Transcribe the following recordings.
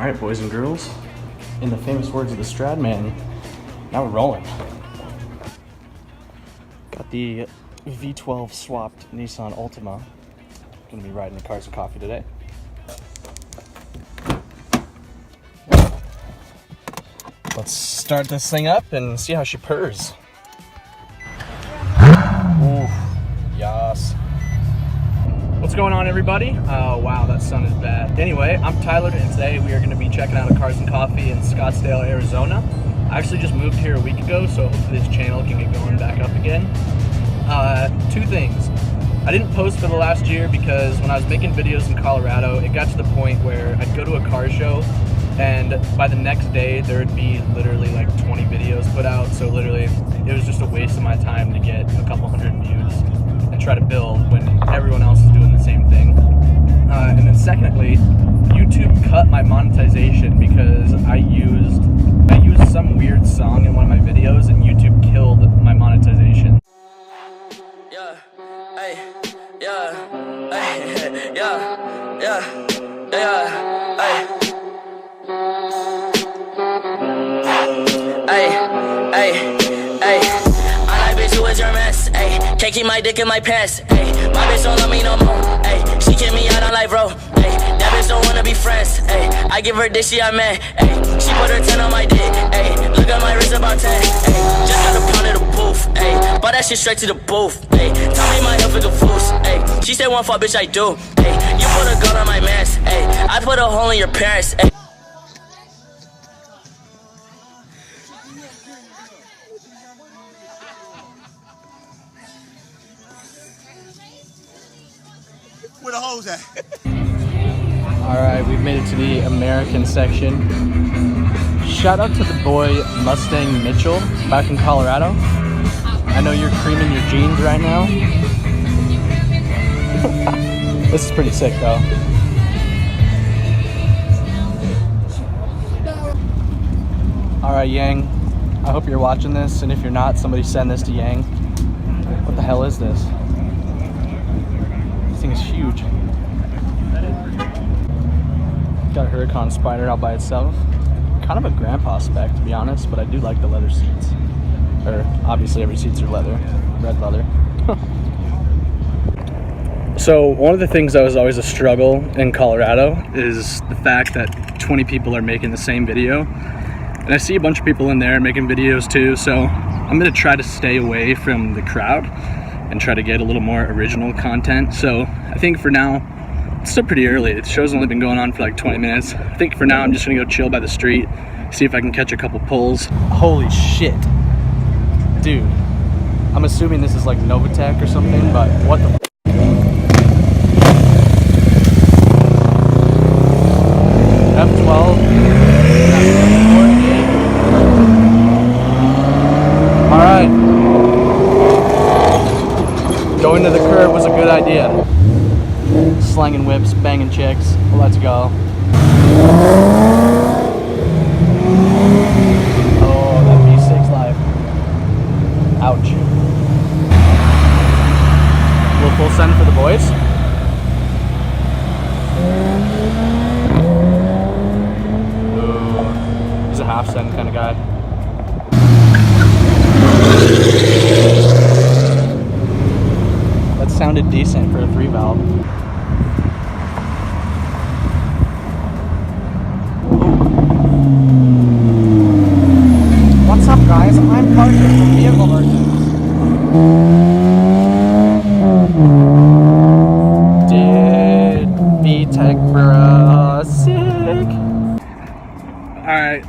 Alright, boys and girls, in the famous words of the Stradman, now we're rolling. Got the V12 swapped Nissan Altima. Gonna be riding the Cars and Coffee today. Let's start this thing up and see how she purrs. Ooh, yes. What's going on, everybody? Oh wow, that sun is bad. Anyway, I'm Tyler, and today we are going to be checking out a Cars and Coffee in Scottsdale, Arizona. I actually just moved here a week ago, so hopefully this channel can get going back up again. Two things. I didn't post for the last year because when I was making videos in Colorado, it got to the point where I'd go to a car show and by the next day there would be literally like 20 videos put out. So literally it was just a waste of my time to get a couple hundred views and try to build when everyone else is doing the same thing. And then secondly, YouTube cut my monetization because I used some weird song in one of my videos and YouTube killed my monetization. Yeah, hey, yeah, hey, yeah, yeah, yeah, hey. Ay, I like bitch who is your mess, ayy. Can't keep my dick in my pants, ayy. My bitch don't love me no more, ayy. She kick me out on life, bro, ayy. That bitch don't wanna be friends, ayy. I give her dick, she a man, ayy. She put her 10 on my dick, ayy. Look at my wrist about 10, ayy. Just got a pound of the booth, ayy. Bought that shit straight to the booth, ayy. Tell me my health is a foos, ayy. She said one fuck, bitch, I do, ayy. You put a gun on my mans, ayy. I put a hole in your parents, ayy. Where the hoes at? Alright, we've made it to the American section. Shout out to the boy Mustang Mitchell back in Colorado. I know you're creaming your jeans right now. This is pretty sick though. Alright, Yang, I hope you're watching this, and if you're not, somebody send this to Yang. What the hell is this? This thing is huge. Got a Huracan Spider out by itself. Kind of a grandpa spec, to be honest, but I do like the leather seats. Or obviously every seats are leather, red leather. So one of the things that was always a struggle in Colorado is the fact that 20 people are making the same video. And I see a bunch of people in there making videos too, so I'm gonna try to stay away from the crowd and try to get a little more original content. So I think for now, it's still pretty early. The show's only been going on for like 20 minutes. I think for now I'm just gonna go chill by the street, see if I can catch a couple pulls. Holy shit. Dude, I'm assuming this is like Novatech or something, but what the F12. Alright. Going to the curb was a good idea. Slanging whips, banging chicks. Let's go. Oh, that V6 life. Ouch. A little full send for the boys. Ooh. He's a half send kind of guy. That sounded decent for a 3-valve. What's up, guys? I'm Parker from Vehicle Merchants. Dude, VTech bro, sick. Alright,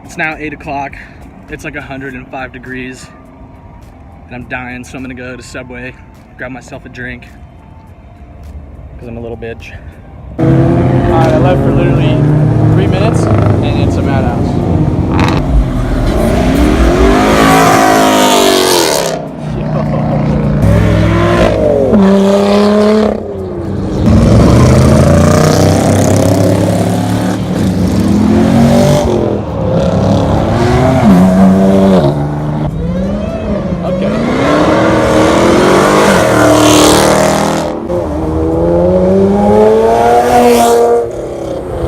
it's now 8 o'clock. It's like 105 degrees. And I'm dying, so I'm gonna go to Subway, grab myself a drink. Because I'm a little bitch. Alright, I left for literally 3 minutes, and it's a madhouse.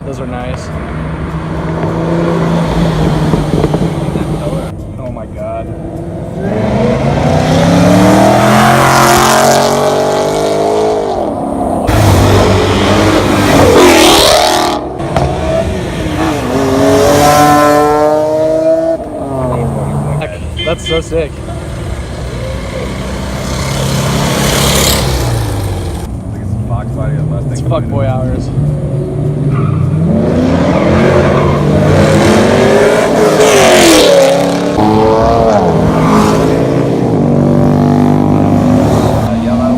Those are nice. It's so sick. I think it's Fox body and Mustang. It's fuckboy hours. Yellow.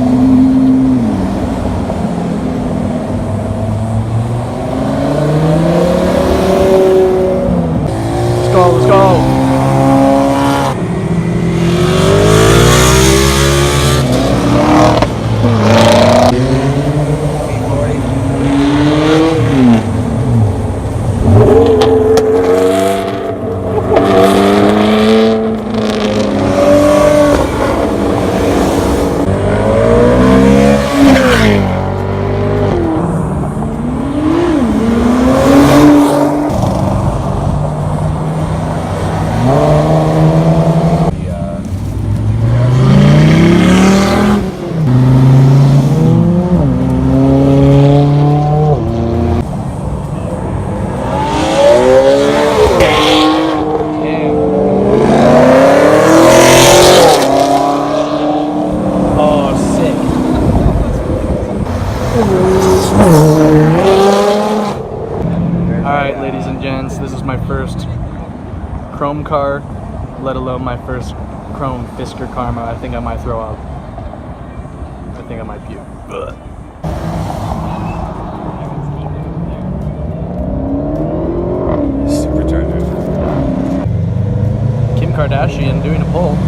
Let's go, let's go. Alright, ladies and gents, this is my first chrome car, let alone my first chrome Fisker Karma. I think I might throw up. I think I might puke. Ugh. Superchargers. Kim Kardashian doing a pull.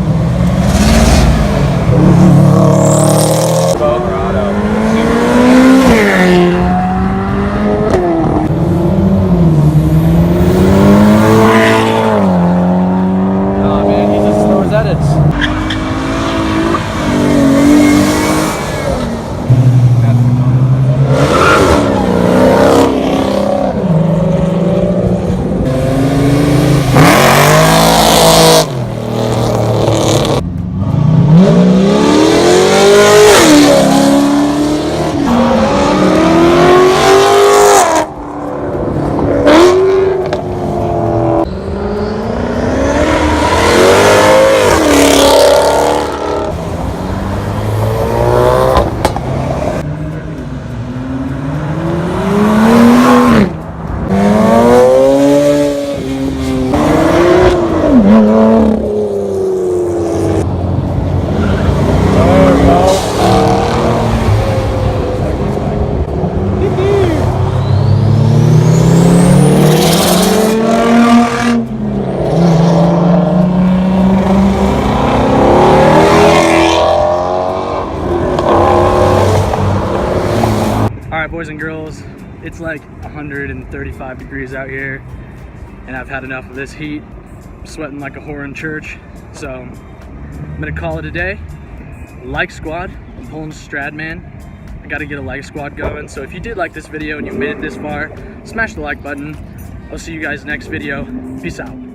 Alright, boys and girls, it's like 135 degrees out here, and I've had enough of this heat. I'm sweating like a whore in church, so I'm gonna call it a day. Like squad, I'm pulling Strad, man. I gotta get a like squad going, so if you did like this video and you made it this far, smash the like button. I'll see you guys next video. Peace out.